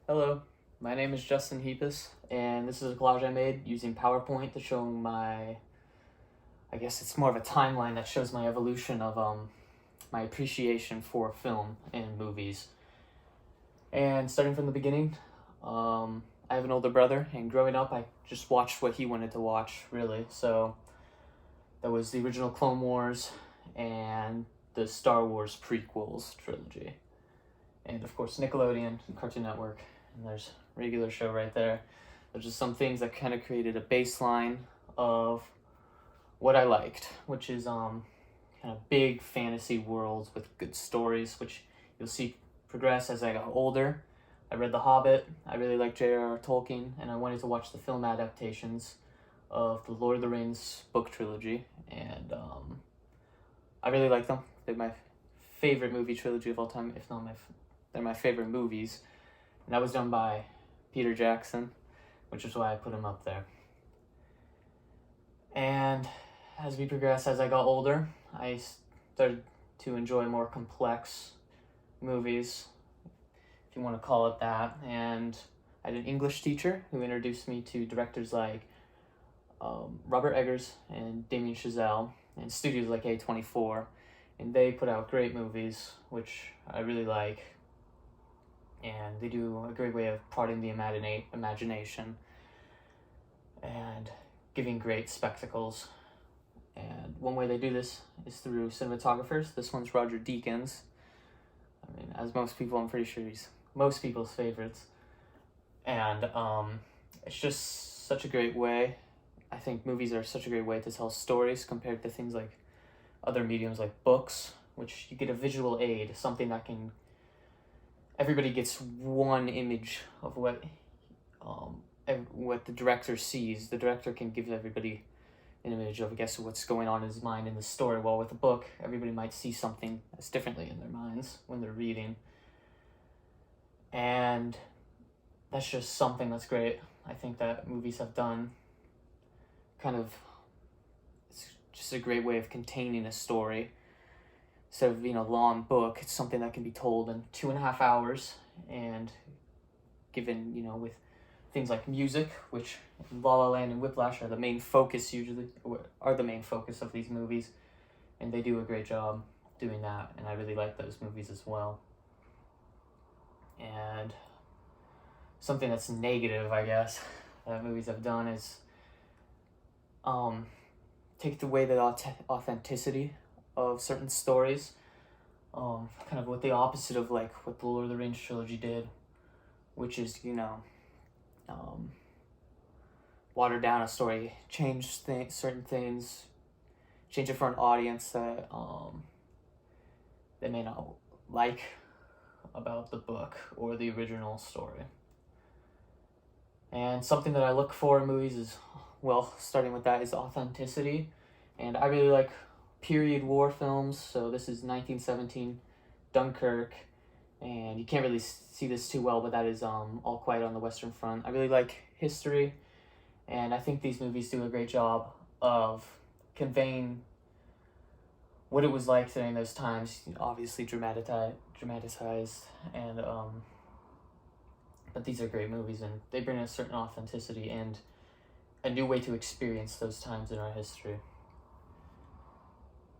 Hello, my name is Justin Hietpas, and this is a collage I made using PowerPoint to show I guess it's more of a timeline that shows my evolution of my appreciation for film and movies. And starting from the beginning, I have an older brother, and growing up, I just watched what he wanted to watch, really. So that was the original Clone Wars and the Star Wars prequels trilogy. And of course, Nickelodeon, Cartoon Network, and there's a regular show right there. There's just some things that kind of created a baseline of what I liked, which is kind of big fantasy worlds with good stories, which you'll see progress as I got older. I read The Hobbit, I really liked J.R.R. Tolkien, and I wanted to watch the film adaptations of the Lord of the Rings book trilogy, and I really like them. They're my favorite movie trilogy of all time, if not they're my favorite movies. And that was done by Peter Jackson, which is why I put him up there. And as we progressed, as I got older, I started to enjoy more complex movies, if you want to call it that. And I had an English teacher who introduced me to directors like Robert Eggers and Damien Chazelle, and studios like A24. And they put out great movies, which I really like. And they do a great way of prodding the imagination and giving great spectacles. And one way they do this is through cinematographers. This one's Roger Deakins. I mean, as most people, I'm pretty sure he's most people's favorites. And it's just such a great way. I think movies are such a great way to tell stories compared to things like other mediums like books, which you get a visual aid, something that can everybody gets one image of what the director sees. The director can give everybody an image of, I guess, what's going on in his mind in the story. While with a book, everybody might see something that's differently in their minds when they're reading. And that's just something that's great. I think that movies have done it's just a great way of containing a story. Instead of being a long book, it's something that can be told in 2.5 hours, and given, with things like music, which La La Land and Whiplash are the main focus of these movies, and they do a great job doing that, and I really like those movies as well. And something that's negative, I guess, that movies have done is take away the authenticity of certain stories, kind of what the opposite of like what the Lord of the Rings trilogy did, which is water down a story, change certain things, change it for an audience that they may not like about the book or the original story. And something that I look for in movies is, starting with that, is authenticity, and I really like period war films. So this is 1917 Dunkirk, and you can't really see this too well, but that is All Quiet on the Western Front. I really like history, and I think these movies do a great job of conveying what it was like during those times, obviously dramatized, and but these are great movies, and they bring a certain authenticity and a new way to experience those times in our history.